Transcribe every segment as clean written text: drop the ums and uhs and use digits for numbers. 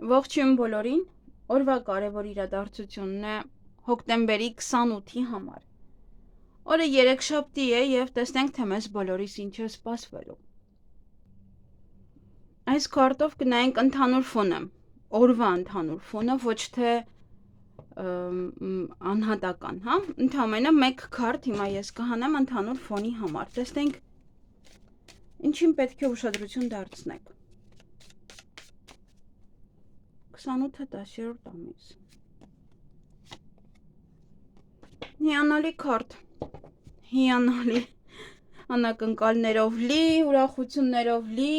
Ողջույն բոլորին, օրվա կարևոր իրադարձությունն է հոկտեմբերի 28-ի համար։ Օրը երեքշաբթի է և տեսնենք, թե մեզ բոլորիս ինչ է սպասվելու։ Այս քարտով կնայենք ընդհանուր ֆոնը, օրվա ընդհանուր ֆոնը, ոչ թե անհատական, հա, ընդամենը մեկ քարտ հիմա ես կհանեմ ընդհանուր ֆոնի համար, տեսնենք ինչին պետք է ուշադրություն դարձնեք։ 28-ը 10-րդ ամիս։ Հիանալի քարտ, հիանալի անակնկալներով լի, ուրախություններով լի,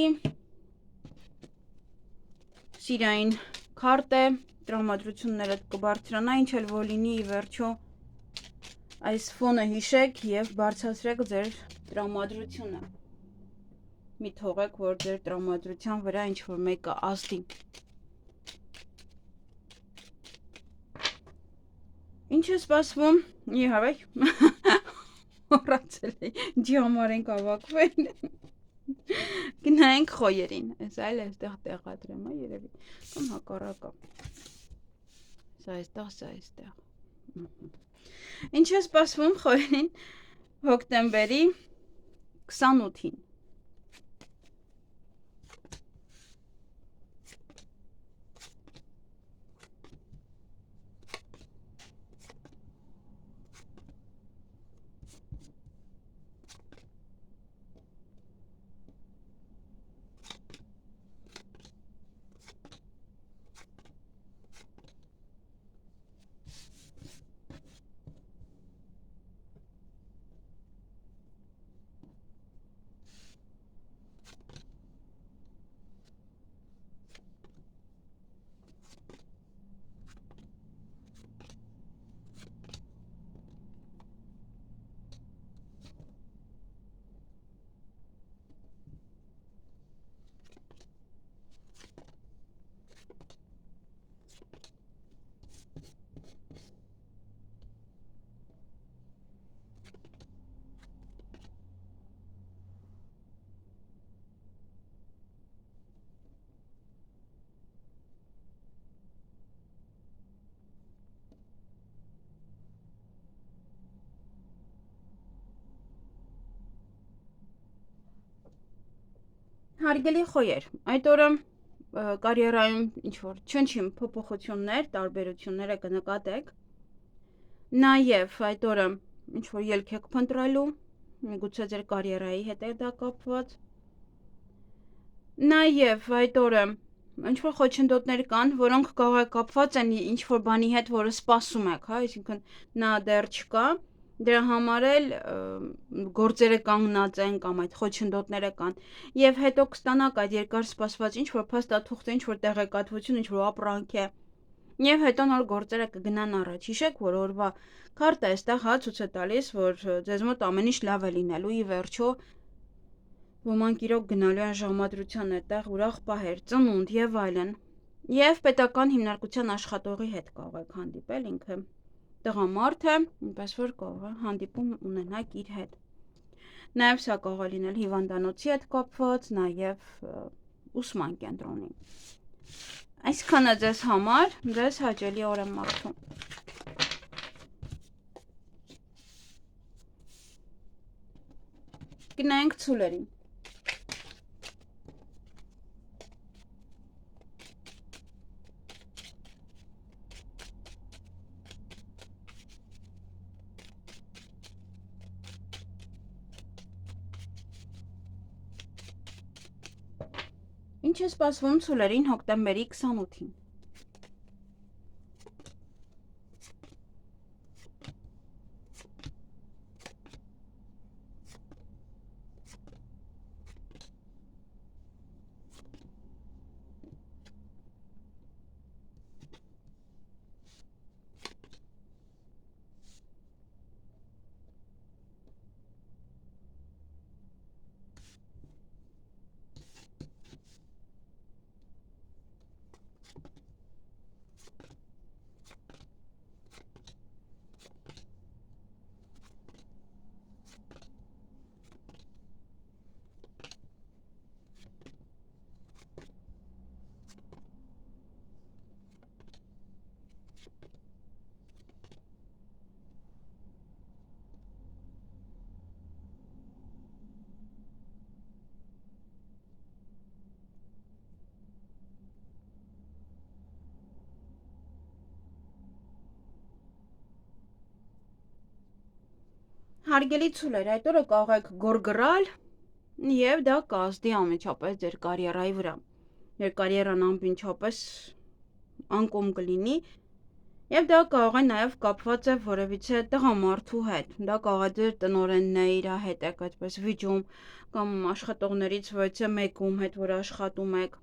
սիրային քարտ է, տրամադրություններդ կբարձրանա, ինչ էլ որ լինի ի վերջո այս ֆոնը հիշեք և բարձրացրեք ձեր տրամադրությունը։ Մի թողեք, որ ձեր տրամադրության վրա ինչ որ մեկը ազդի։ Ինչ է սպասվում, իհավեք, հորացել է, ինչի համար ենք ավակվել, գնայենք խոյերին, ես այլ այստեղ տեղադրեմ, երևի, կամ հակառակը, սա այստեղ, ինչ է սպասվում խոյերին հոկտեմբերի 28-ին, Հարգելի խոյեր, այդ օրը կարիերայում ինչ-որ չնչին փոփոխություններ, տարբերությունները կնկատեք, նաև այդ օրը ինչ-որ ելք եք փնտրելու, միգուցե ձեր կարիերայի հետ է դա կապված, նաև այդ օրը ինչ-որ խոչընդոտներ կան, որոնք կարող է կապված են ինչ-որ բանի հետ, որը սպասում եք, հա, այսինքն նա դեռ չկա, դրա համար էլ գործերը կանգնած են կամ այդ խոչընդոտները կան և հետո կստանաք այդ երկար սպասված ինչ-որ փաստաթուղթ, ինչ-որ տեղեկատվություն, ինչ-որ ապրանք է և հետո նոր գործերը կգնան առաջ, հիշեք, որ օրվա քարտը այստեղ հա ցույց է տալիս, որ ձեզ մոտ ամեն ինչ լավ է լինելու, ի վերջո ոմանք իրոք գնալու են ժամադրության այդտեղ ուրախ պահեր, ծնունդ և այլն և պետական հիմնարկության աշխատողի հետ կարող եք հանդիպել, ինքը տղամարդ է, այնպես որ կարող է հանդիպում ունենաք իր հետ։ Նաև սա կարող է լինել հիվանդանոցի հետ կապված, նաև ուսման կենտրոնի։ Այսքանը ձեզ համար, ձեզ հաճելի օր եմ մաղթում։ Գնայենք ցուլերին։ Ինչ է սպասվում ցուլերին հոկտեմբերի 28-ին։ Հարգելի ցուլեր, այդ օրը կարող եք գորգռալ եւ դա կազդի անմիջապես ձեր կարիերայի վրա։ Ձեր կարիերան անմիջապես անկում կլինի եւ դա կարող է նաեւ կապված է որևիցե տղամարդու հետ։ Դա կարող է ձեր տնօրենն է, իր հետ եք այդպես վիճում կամ աշխատողներից որևիցե մեկում հետ, որ աշխատում եք։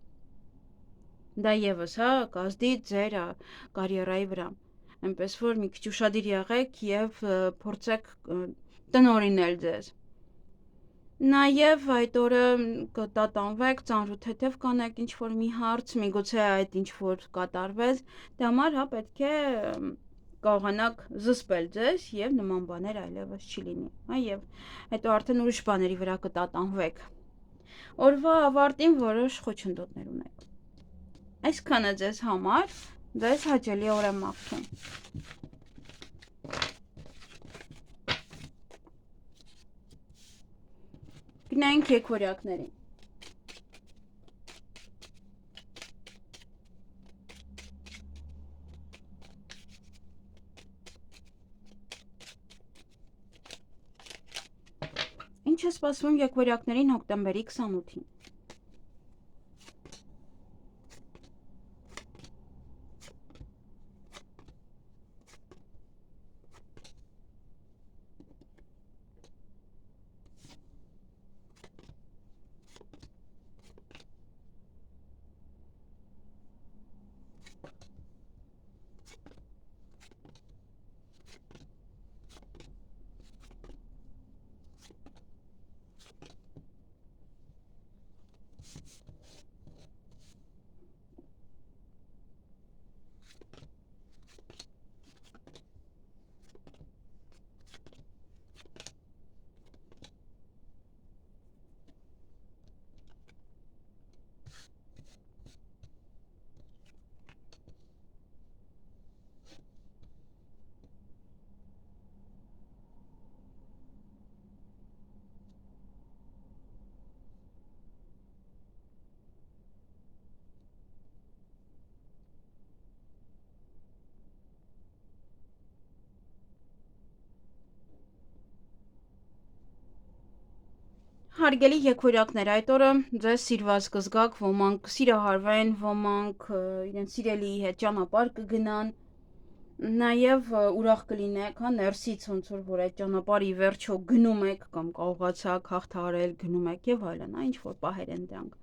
Դա եւս, հա, կազդի ձեր կարիերայի վրա։ Այնպես որ մի քիչ ուշադիր եղեք եւ փորձեք տնօրինել ձեզ։ Նաեւ այդ օրը կտատանվեք, ծանրութեթև կանեք ինչ-որ մի հարց, միգուցե այդ ինչ-որ կատարվեց, դրա համար հա պետք է կարողանաք զսպել ձեզ եւ նման բաներ այլևս չի լինի, հա եւ հետո արդեն ուրիշ բաների վրա կտատանվեք։ Օրվա ավարտին որոշ խոչընդոտներ ունեք։ Այսքանը ձեզ համար, ձեզ հաճելի օր եմ մաղթում։ Գնանք եկորյակներին։ Ինչ է սպասվում եկորյակներին հոկտեմբերի 28-ին։ Հարգելի եկորյակներ, այդ օրը ձեզ սիրված կզգաք, ոմանք սիրահարվեն, ոմանք իրենց սիրելիի հետ ճանապարհ կգնան, նաև ուրախ կլինեք, հա, ներսից ոնց որ այդ ճանապարհի վերջո գնում եք կամ կարողացաք հաղթահարել, գնում եք եւ այլն, հա, ինչ որ պահեր են դրանք։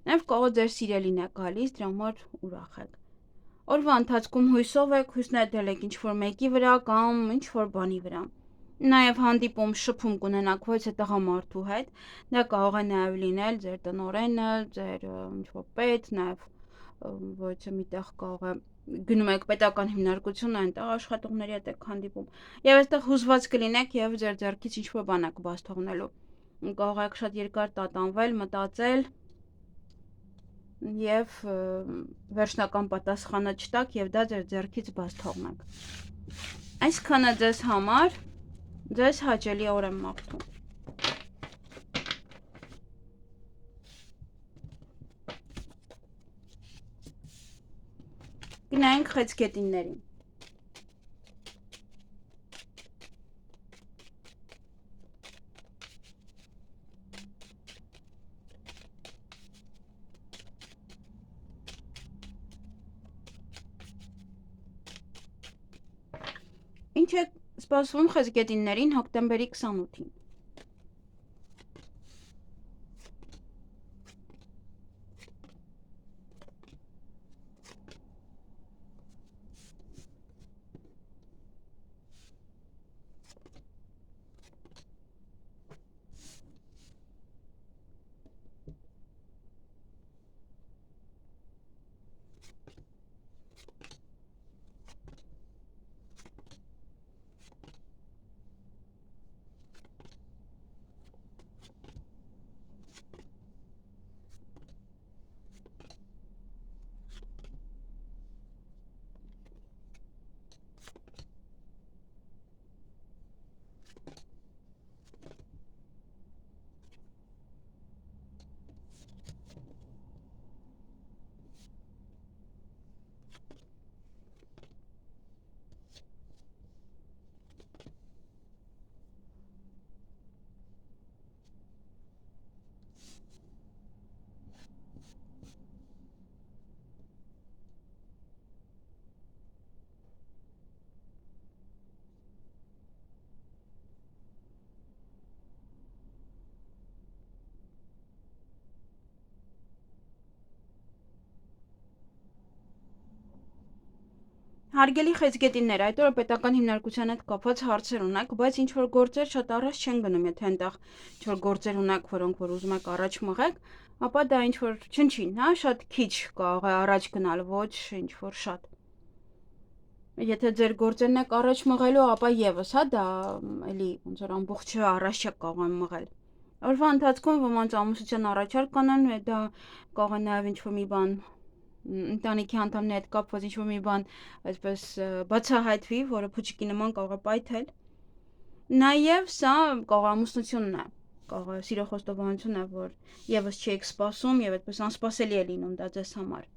Նաև կարող ձեր սիրելին է գալիս, դրա համար ուրախ եք։ Օրվա ընթացքում հույսով եք, հույսներ դել եք ինչ որ մեկի վրա կամ ինչ որ բանի վրա։ Նաև հանդիպում շփում կունենաք ոչ թե տղամարդու հետ, դա կարող է նաև լինել ձեր տնօրենը, ձեր ինչ-որ պետ, նաև ոչ թե միտեղ կարող է գնում եք պետական հիմնարկություն, այնտեղ աշխատողների հետ եք հանդիպում։ Եվ այստեղ հուզված կլինեք եւ ձեր ձեռքից ինչ-որ բան եք բաց թողնելու։ Կարող եք շատ երկար տատանվել, մտածել եւ վերջնական պատասխանը չտաք եւ դա ձեր ձեռքից բաց թողնեք։ Այսքանը ձեզ համար ձեզ հաճելի օր եմ մաղթում։ Գնանք խեցգետիններին։ Ինչ է սպասվում խեցգետիններին հոկտեմբերի 28-ին։ Հարգելի խեցգետիններ, այդ օրը պետական հիմնարկության հետ կապված հարցեր ունեք, բայց ինչ որ գործեր շատ առաջ չեն գնում, եթե այնտեղ ինչ որ գործեր ունեք, որոնք որ ուզում եք առաջ մղեք, ապա դա ինչ որ չնչին, հա, շատ քիչ կարող է առաջ գնալ, ոչ ինչ որ շատ։ Եթե ձեր գործերն եք առաջ մղելու, ապա եւս, հա, դա էլի ոնց որ ամբողջը առաջ չեք կարող մղել։ Օրվա ընթացքում ոմանց ամուսնության առաջարկ կանեն, դա կարող է նաեւ ինչ որ մի բան ընտանիքի անդամների հետ կապված ինչ որ մի բան այսպես բացահայտվի, որը փուչիկի նման կարող է պայթել։ Նաեւ սա կարող է ամուսնությունն է, կարող է սիրո խոստովանությունն է, որ եւս չեք սպասում եւ այդպես անսպասելի է լինում դա ձեզ համար։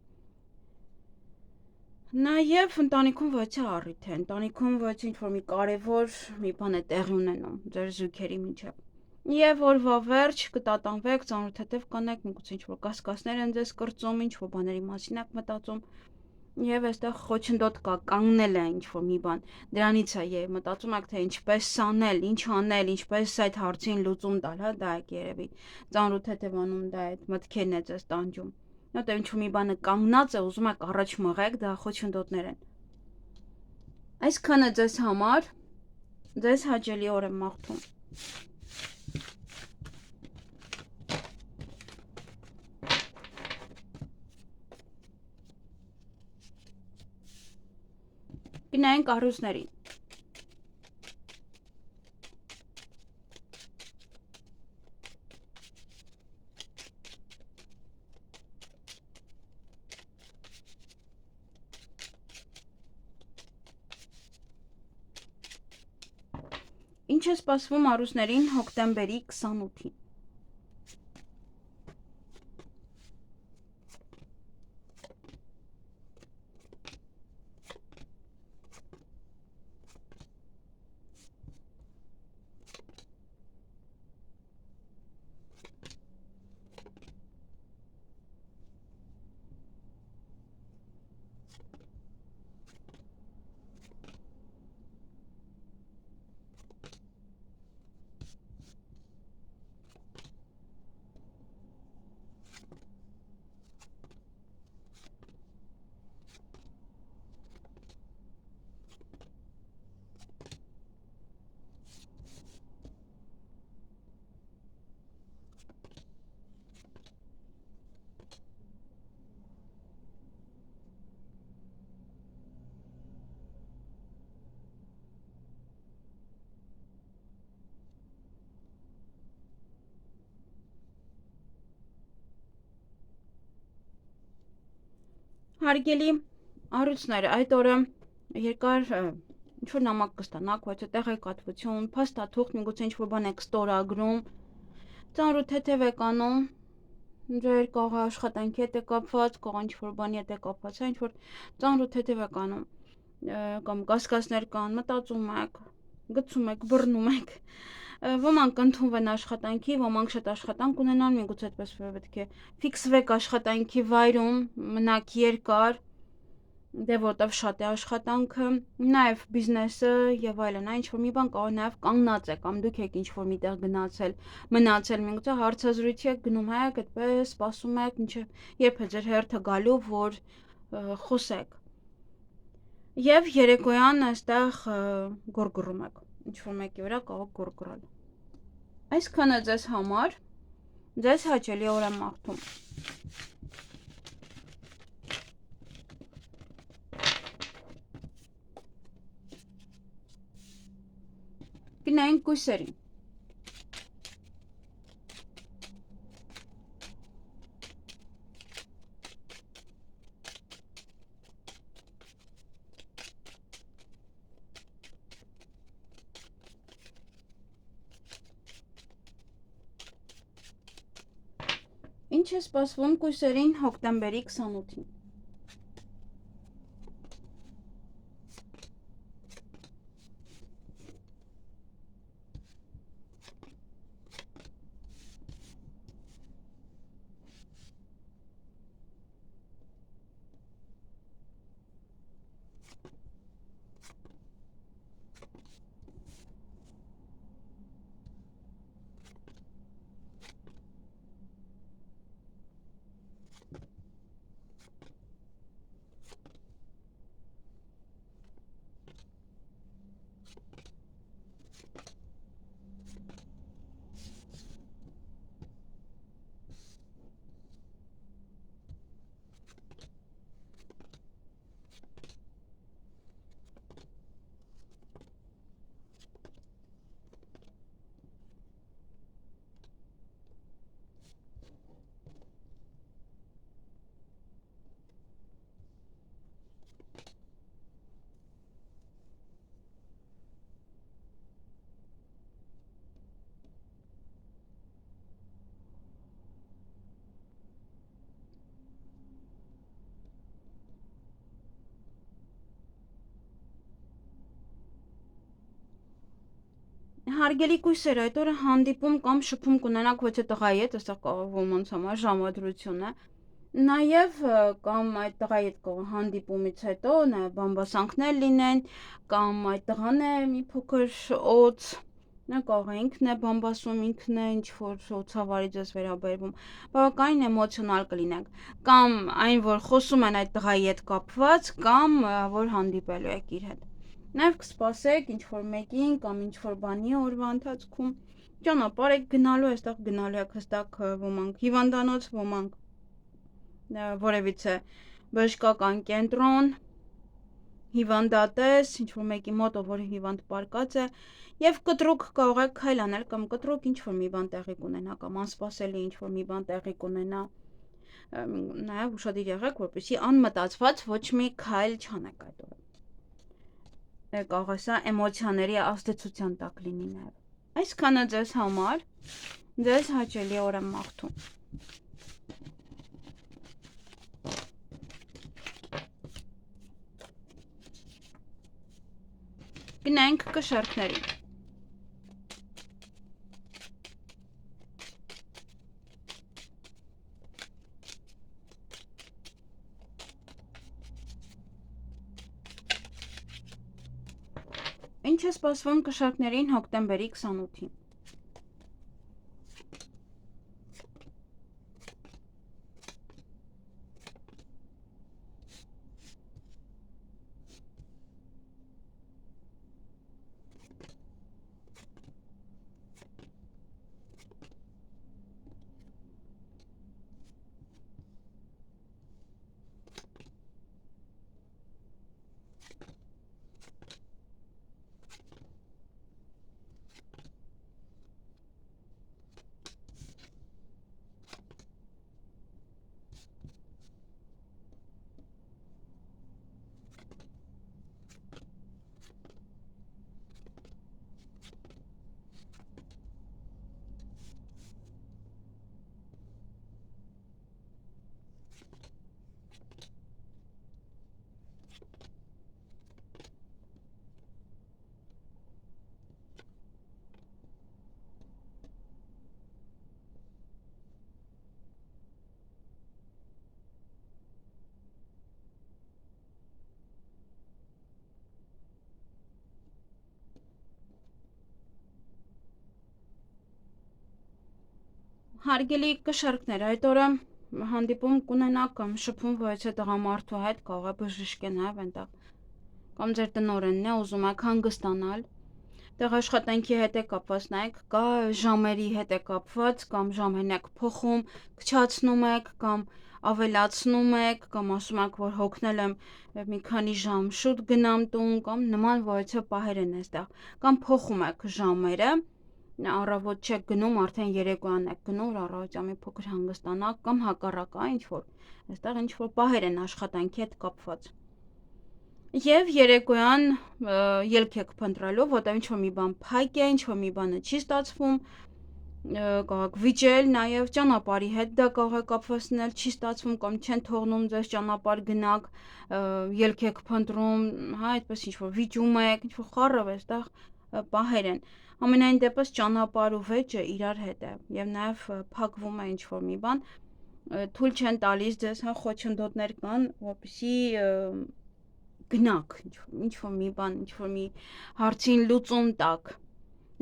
Նաեւ ընտանիքում ոչ է առիթ է, ընտանիքում ոչ ինչ որ մի կարևոր մի բան է տեղի ունենում ձեր զույգերի միջեւ։ Եվ օրվա վերջ կտատանվեք, ծանոթ կանեք, միգուցե ինչ որ կասկածներ են ձեզ կրծում, ինչ որ բաների մասին եք մտածում, եւ այստեղ խոչընդոտ կա, կանգնել է ինչ որ մի բան։ Դրանից է եւ մտածում եք թե ինչպես անել, ինչ անել, ինչպես այդ հարցին լուծում տալ, հա, դա եք երևի։ Ծանոթ անում դա այդ մտքերն է ձեզ տանջում։ Որտեղ ինչ որ մի բանը կանգնած է, ուզում եք առաջ մղեք, դա խոչընդոտներ են։ Այսքանը ձեզ համար, ձեզ հաճելի օր եմ մաղթում։ Գնային կառույցներին։ Ինչ է սպասվում առուսներին հոկտեմբերի 28-ին։ Հարգելի առույցներ, այդ օրը երկար ինչ որ նամակ կստանաք, ոչ թե տեղեկատվություն, փաստաթուղթ, միգուցե ինչ որ բան եք ստորագրում, ծանոթ թեթև եք անում, ձեր կարող է աշխատանքի հետ է կապված, կարող ինչ որ բանի հետ է կապված, ինչ որ ծանոթ թեթև եք անում, կամ կասկածներ կան, մտածում եք, գցում եք, բռնում եք։ Ոմանք ընդունվեն աշխատանքի, ոմանք շատ աշխատանք ունենան, միգուցե այդպես պետք է ֆիքսվեք աշխատանքի վայրում, մնաք երկար, դե որտեվ շատ է աշխատանքը, նաև բիզնեսը եւ այլն, ինչ որ մի բան կարող նաև կանգնած է, կամ դուք եք ինչ որ միտեղ գնացել, մնացել, միգուցե հարցազրույցի եք գնում եք, այդպես սպասում եք, երբ է ձեր հերթը գալու, որ խոսեք։ Եվ երեկոյան այստեղ գորգռում եք, ինչ որ մեկի վրա կարող գորգռալ։ Այսքանը ձեզ համար, ձեզ հաճելի օր եմ մաղթում։ Գնային կույսերին։ Ինչ է սպասվում կույսերին հոկտեմբերի 28-ին։ Հարգելի կույսեր, այդ օրը հանդիպում կամ շփում կունենաք ոչ թե տղայի հետ, այստեղ կարող ոմանց համար ժամադրություն է։ Նաև կամ այդ տղայի հետ կարող հանդիպումից հետո նաև բամբասանքներ լինեն, կամ այդ տղան է մի փոքր օծ, նա կարող է ինքն է բամբասում, ինքն է ինչ որ օծավարի ձեզ վերաբերվում, բավականին էմոցիոնալ կլինեք, կամ այն, որ խոսում են այդ տղայի հետ կապված, կամ որ հանդիպելու եք իր հետ։ Նաև կսպասեք ինչ-որ մեկին կամ ինչ-որ բանի օրվա ընթացքում ճանապարհ եք գնալու, այստեղ գնալու եք հստակ ոմանք հիվանդանոց, ոմանք որևիցե բժշկական կենտրոն, հիվանդատես, ինչ-որ մեկի մոտ, որը հիվանդ պարկած է, եւ կտրուկ կարող եք քայլ անել կամ կտրուկ ինչ-որ մի բան տեղի կունենա կամ անսպասելի ինչ-որ մի բան տեղի կունենա։ Նաև ուշադիր եղեք, որպեսզի անմտածված ոչ մի քայլ չանեք այդ օրը։ Կարող է սա էմոցիաների ազդեցության տակ լինի նաև։ Այսքանը ձեզ համար, ձեզ հաճելի օր եմ մաղթում։ Գնանք կշարքներին։ Ինչ է սպասվում կշարքներին հոկտեմբերի 28-ին։ Հարգելի կշարքներ, այդ օրը հանդիպում կունենաք կամ շփում որևէ տղամարդու հետ, կարող է բժիշկ է նաև այնտեղ, կամ ձեր տնօրենն է, ուզում եք հանգստանալ, տեղ աշխատանքի հետ է կապված, նայեք, կա ժամերի հետ է կապված, կամ ժամերն եք փոխում, քչացնում եք, կամ ավելացնում եք, կամ ասում եք, որ հոգնել եմ մի քանի ժամ շուտ գնամ տուն, կամ նման որևէ պահեր են այստեղ, կամ փոխում եք ժամերը, առավոտ չեք գնում, արդեն երեկոյան եք գնում, որ առավոտյան մի փոքր հանգստանաք, կամ հակառակը, ինչ որ այստեղ ինչ որ պահեր են աշխատանքի հետ կապված։ Եվ երեկոյան ելք եք փնտրելու, որտեղ ինչ որ մի բան փակ է, ինչ որ մի բանը չի ստացվում, կարող եք վիճել, նաև ճանապարհի հետ դա կարող է կապված լինել, չի ստացվում կամ չեն թողնում ձեզ ճանապարհ գնաք, ելք եք փնտրում, հա, այդպես ինչ որ վիճում եք, ինչ որ խառը այստեղ պահեր են։ Ամենայն դեպս ճանապարհ ու վեճը իրար հետ է եւ նաեւ փակվում է ինչ որ մի բան, թույլ չեն տալիս ձեզ, հա, խոչընդոտներ կան, որպեսզի գնաք ինչ որ մի բան, ինչ որ մի հարցին լուծում տակ։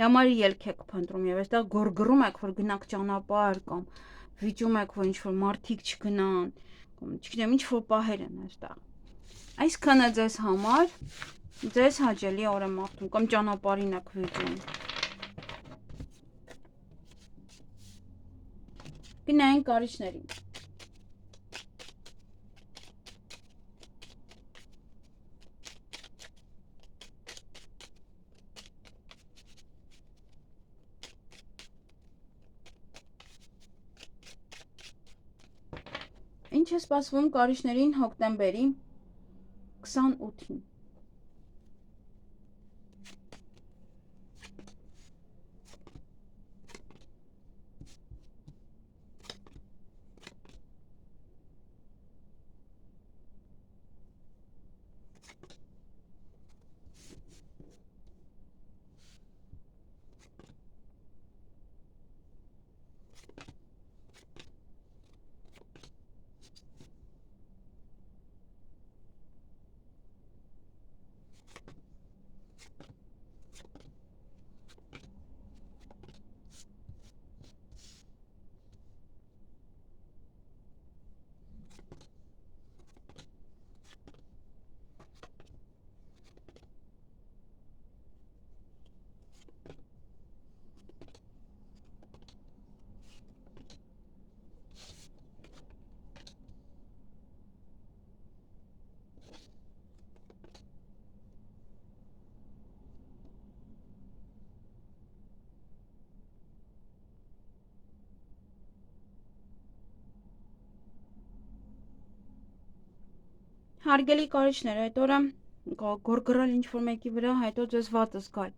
Համար ելք եք փնտրում եւ այստեղ գորգռում եք, որ գնաք ճանապարհ կամ վիճում եք, որ ինչ որ մարդիկ չգնան, կամ չգիտեմ, ինչ որ պահեր են այստեղ։ Այսքանը ձեզ համար, ձեզ հաճելի օր եմ մաղթում, կամ ճանապարհին եք վիճում։ Գնային կարիճներին։ Ինչ է սպասվում կարիճներին հոկտեմբերի 28-ին։ Հարգելի կարիճներ, այդ օրը գորգռալ ինչ-որ մեկի վրա, հետո ձեզ վատ զգալ,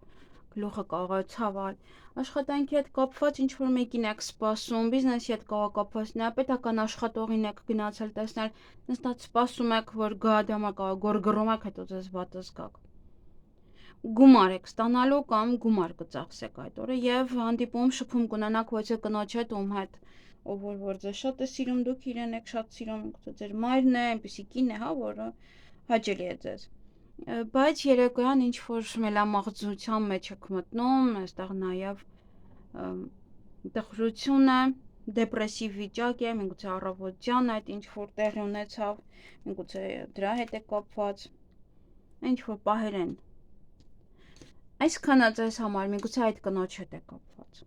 գլուխը կարող է ցավել, աշխատանքի հետ կապված ինչ-որ մեկին եք սպասում, բիզնեսի հետ կարող է կապված, նա պետական աշխատողին եք գնացել տեսնել, նստած սպասում եք, որ գա, դամա կարող գորգռում եք, հետո ձեզ վատ զգաք։ Գումար եք ստանալու կամ գումար կծախսեք այդ օրը եւ հանդիպում շփում կունենաք ոչ կնոջ հետ, ում հետ ով որ ձեզ շատ է սիրում, դուք իրեն եք շատ սիրում, ձեր մայրն է, այնպեսի կին է, հա, որը հաճելի է ձեզ։ Բայց երեկոյան ինչ որ մելամաղձության մեջ եք մտնում, այստեղ նաև տխրություն է, դեպրեսիվ վիճակ է, միգուցե առավոտյան այդ ինչ որ տեղի ունեցավ, միգուցե դրա հետ է կապված, ինչ որ պահեր են։ Այսքանը ձեզ համար միգուցե այդ կնոջ հետ է կապված։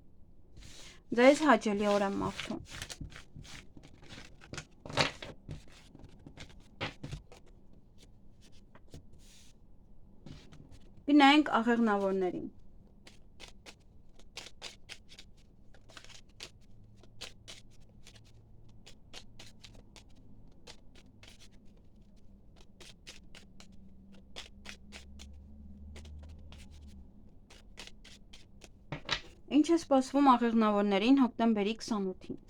Ձեզ հաճելի օր եմ մաղթում։ Գնանք աղեղնավորներին։ Ինչ է սպասվում աղեղնավորներին հոկտեմբերի 28-ին։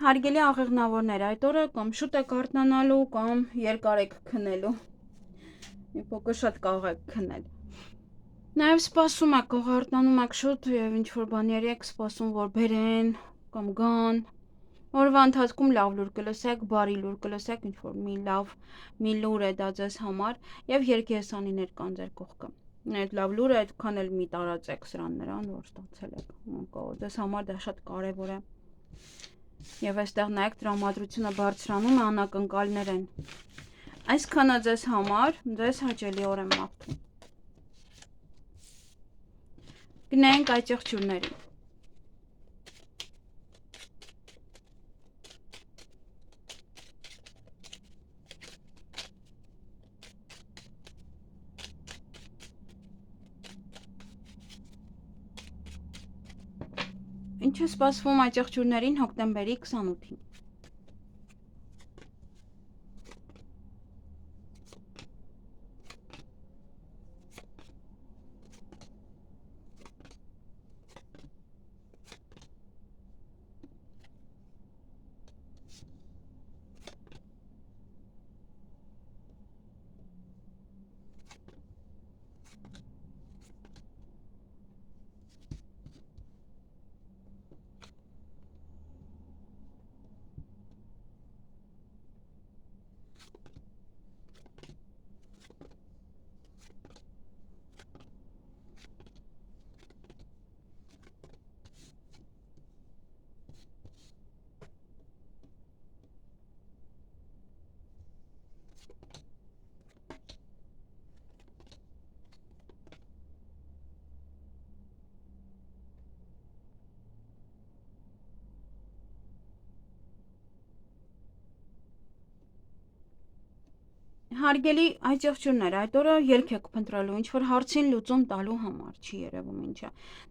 Հարգելի աղեղնավորներ, այդ օրը կամ շուտ եք արթնանալու, կամ երկար եք քնելու։ Մի փոքր շատ կարող եք քնել։ Նաև սպասում եք, կարող արթնանում եք շուտ եւ ինչ որ բաների եք սպասում, որ բերեն կամ գան։ Օրվա ընթացքում լավ լուր կլսեք, բարի լուր կլսեք, ինչ որ մի լուր է դա ձեզ համար եւ երկեսանիներ կան ձեր կողքը։ Այդ լավ լուրը այդքան էլ մի տարածեք սրան նրան, որ ստացել եք։ Կարող ձեզ համար դա շատ կարեւոր է։ Եվ այստեղ նայեք տրամադրությունը բարձրանում է, անակնկալներ են։ Այսքանը ձեզ համար, ձեզ հաճելի օր եմ մաղթում։ Գնանք այդ եղջյուրներին։ Ինչ է սպասվում այդ եղջյուրներին հոկտեմբերի 28-ին։ Հարգելի այցեղջյուրներ, այդ օրը ելք եք փնտրելու ինչ-որ հարցին լուծում տալու համար, չի երևում ինչա։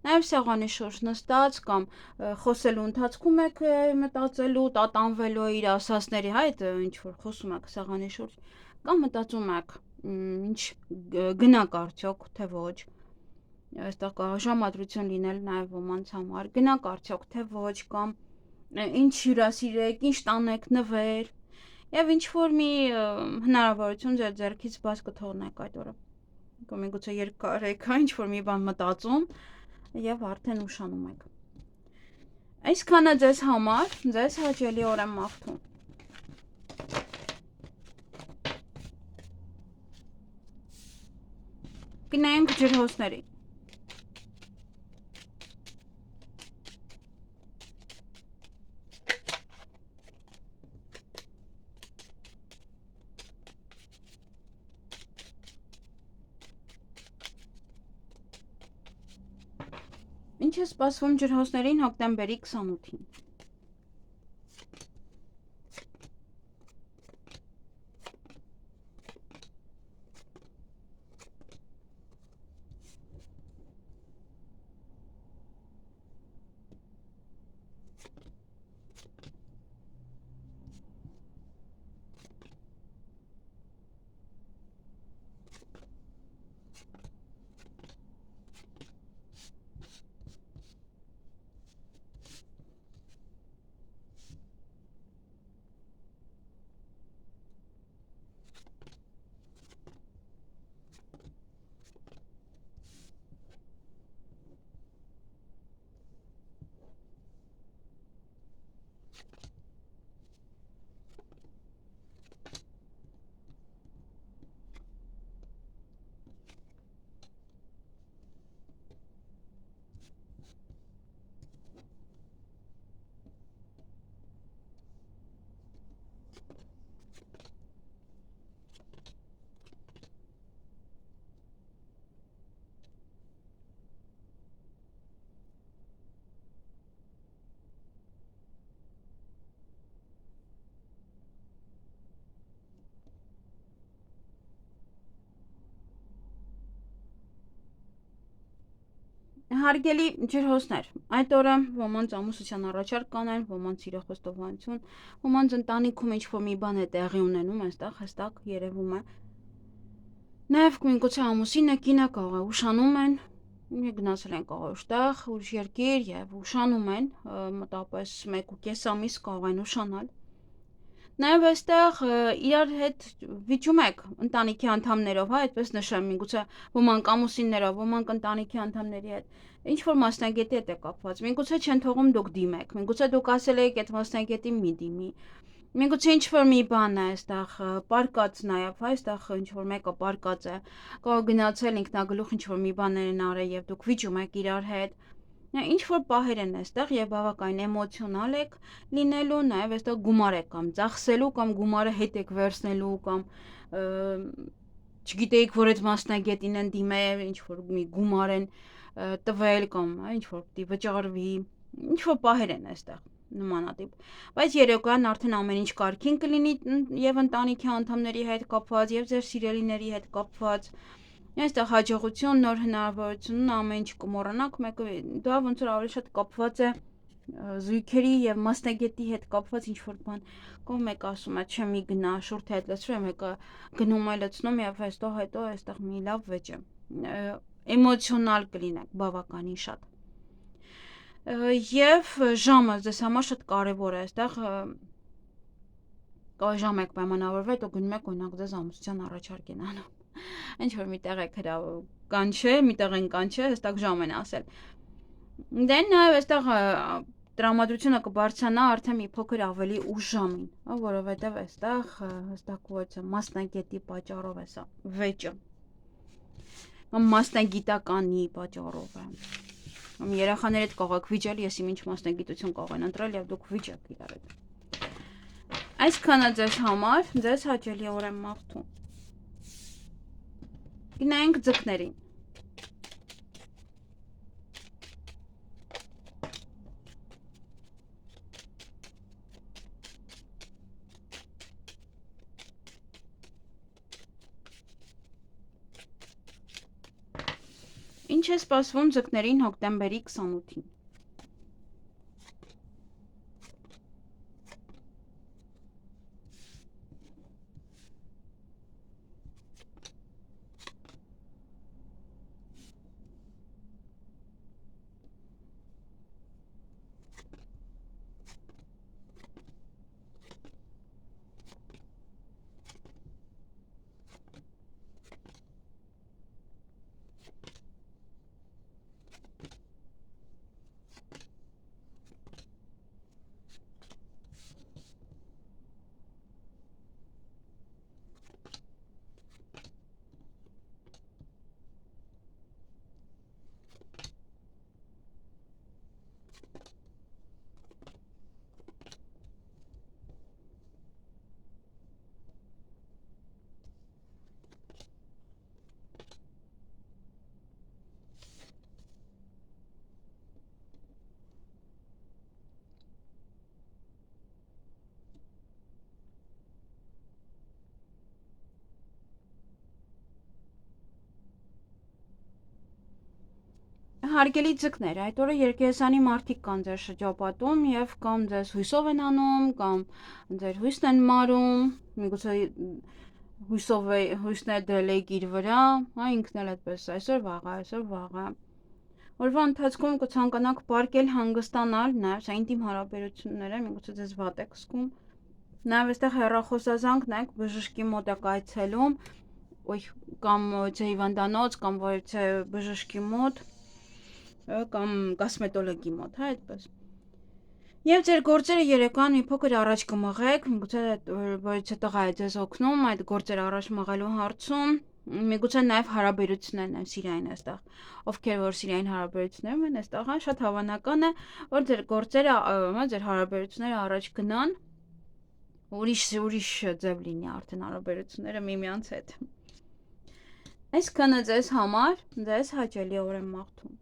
Նաև սեղանի շուրջ նստած կամ խոսելու ընթացքում եք մտածելու, տատանվելու իր ասածների հետ, ինչ-որ խոսում եք սեղանի շուրջ, կամ մտածում եք, ինչ գնաք արդյոք, թե ոչ։ Այստեղ կա ժամադրություն լինել նաև ոմանց համար, գնաք արդյոք, թե ոչ, կամ ինչ հյուրասիրեք, ինչ տանեք, նվեր։ Եվ ինչ-որ մի հնարավորություն ձեր ձեռքից բաց կթողնեք այդ օրը։ Կամ միգուցե երկար եք ինչ-որ մի բան մտածում եւ արդեն ուշանում եք։ Այսքանը ձեզ համար, ձեզ հաճելի օր եմ մաղթում։ Գնայինք ջրհոսների։ Ինչ է սպասվում ջրհոսներին հոկտեմբերի 28-ին։ Հարգելի ջրհոսներ, այդ օրը ոմանց ամուսության առաջարկ կանեն, ոմանց սիրո խոստովանություն, ոմանց ընտանիքում ինչ-որ մի բան է տեղի ունենում, այստեղ հստակ երևում է։ Նաև միգուցե ամուսինը, կինը կարող է ուշանում են, գնացել են կարող ուշտեղ, ուրիշ երկիր եւ ուշանում են, մոտավորապես 1.5 ամիս կարող են ուշանալ։ Նաև այստեղ իրար հետ վիճում եք ընտանիքի անդամներով, հա, այդպես նշեմ, միգուցե ոմանք ամուսիններով, ոմանք ընտանիքի անդամների հետ, ինչ որ մասնագետի հետ է կապված, միգուցե չեն թողում դուք դիմեք, միգուցե դուք ասել եք այդ մասնագետին մի դիմի, միգուցե ինչ որ մի բան է այստեղ պարկած նաև, հա, այստեղ ինչ որ մեկը պարկած է, կարող գնացել ինքնագլուխ ինչ որ մի բաներ են արել եւ դուք վիճում եք իրար հետ։ Ինչ որ պահեր են այստեղ եւ բավական էմոցիոնալ եք լինելու, նաեւ այստեղ գումար եք կամ ծախսելու կամ գումարը հետ եք վերցնելու կամ չգիտեիք, որ այդ մասնագետին են դիմել, ինչ որ մի գումար են տվել կամ ինչ որ պիտի վճարվի, ինչ որ պահեր են այստեղ նմանատիպ, բայց երեկոյան արդեն ամեն ինչ կարգին կլինի եւ ընտանիքի անդամների հետ կապված եւ ձեր սիրելիների հետ կապված։ Այստեղ հաջողություն, նոր հնարավորություն, ամեն ինչ կմոռանաք, մեկը դա ոնց որ ավելի շատ կապված է զույգերի եւ մասնագետի հետ կապված ինչ որ բան։ Կողմ եք ասում է, չէ մի գնա, շուրթ հետ լցրու, մեկը գնում է լցնում եւ հետո այստեղ մի լավ վեճ է։ Էմոցիոնալ կլինեք բավականին շատ։ Եվ ժամը ձեզ համար շատ կարեւոր է այստեղ կարող ժամ եք պայմանավորվել, դու գնում եք օրինակ ձեզ ամուսության առաջարկ են անում։ Ինչ որ միտեղ եք կանչել, միտեղ են կանչել, հստակ ժամ են ասել։ Դե նաև այստեղ տրամադրությունը կբարձրանա արդեն մի փոքր ավելի ուշ ժամին, հա, որովհետև այստեղ հստակված մասնագետի պատճառով է սա վեճը։ Կամ մասնագիտականի պատճառով է։ Կամ երեխաների հետ կարող եք վիճել, ես իմ ինչ մասնագիտություն կարող են ընտրել եւ դուք վիճեք իրար հետ։ Այսքանը ձեզ համար, ձեզ հաճելի օր եմ մաղթում։ Գնայինք ձկներին։ Ինչ է սպասվում ձկներին հոկտեմբերի 28-ին։ Հարգելի ձկներ, այդ օրը երկերեսանի մարդիկ կան ձեր շրջապատում եւ կամ ձեզ հույսով են անում, կամ ձեր հույսն են մարում, միգուցե հույսն է դրել իր վրա, հա ինքն էլ այդպես այսօր վաղը։ Օրվա ընթացքում կցանկանաք պարկել հանգստանալ, նաեւ սա ինտիմ հարաբերություններ են, միգուցե ձեզ վատ եք զգում։ Նաեւ այստեղ հեռախոսազանգն եք, բժշկի մոտ եք այցելում, կամ ոչե հիվանդանոց, կամ ոչե բժշկի մոտ կամ կոսմետոլոգի մոտ, հա, այդպես։ Եվ ձեր գործերը երեկոյան մի փոքր առաջ կմղեք, միգուցե որից տղա է ձեզ օգնում այդ գործերը առաջ մղելու հարցում, միգուցե նաև հարաբերություններն են սիրային այստեղ, ովքեր որ սիրային հարաբերություններում են այստեղ, հա, շատ հավանական է, որ ձեր գործերը, հա, ձեր հարաբերությունները առաջ գնան, ուրիշ ձև լինի արդեն հարաբերությունները միմյանց հետ։ Այսքանը ձեզ համար, ձեզ հաճելի օր եմ մաղթում։